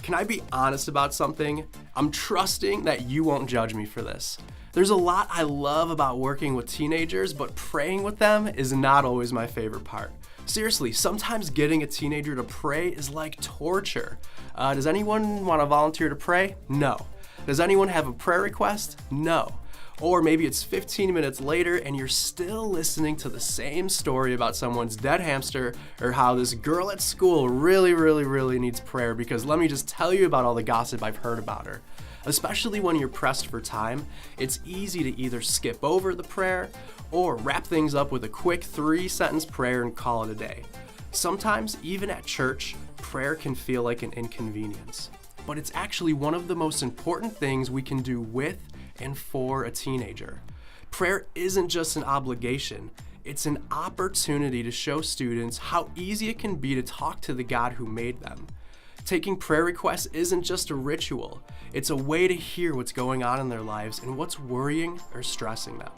Can I be honest about something? I'm trusting that you won't judge me for this. There's a lot I love about working with teenagers, but praying with them is not always my favorite part. Seriously, sometimes getting a teenager to pray is like torture. Does anyone want to volunteer to pray? No. Does anyone have a prayer request? No. Or maybe it's 15 minutes later and you're still listening to the same story about someone's dead hamster or how this girl at school really needs prayer, because let me just tell you about all the gossip I've heard about her. Especially when you're pressed for time, it's easy to either skip over the prayer or wrap things up with a quick 3-sentence prayer and call it a day. Sometimes, even at church, prayer can feel like an inconvenience. But it's actually one of the most important things we can do with and for a teenager. Prayer isn't just an obligation, it's an opportunity to show students how easy it can be to talk to the God who made them. Taking prayer requests isn't just a ritual, it's a way to hear what's going on in their lives and what's worrying or stressing them.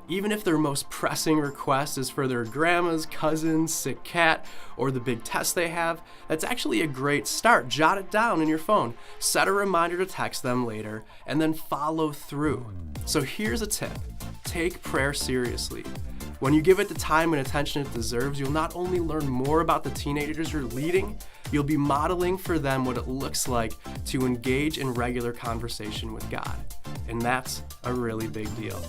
Even if their most pressing request is for their grandma's cousin's sick cat or the big test they have, that's actually a great start. Jot it down in your phone, set a reminder to text them later, and then follow through. So here's a tip: take prayer seriously. When you give it the time and attention it deserves, you'll not only learn more about the teenagers you're leading, you'll be modeling for them what it looks like to engage in regular conversation with God. And that's a really big deal.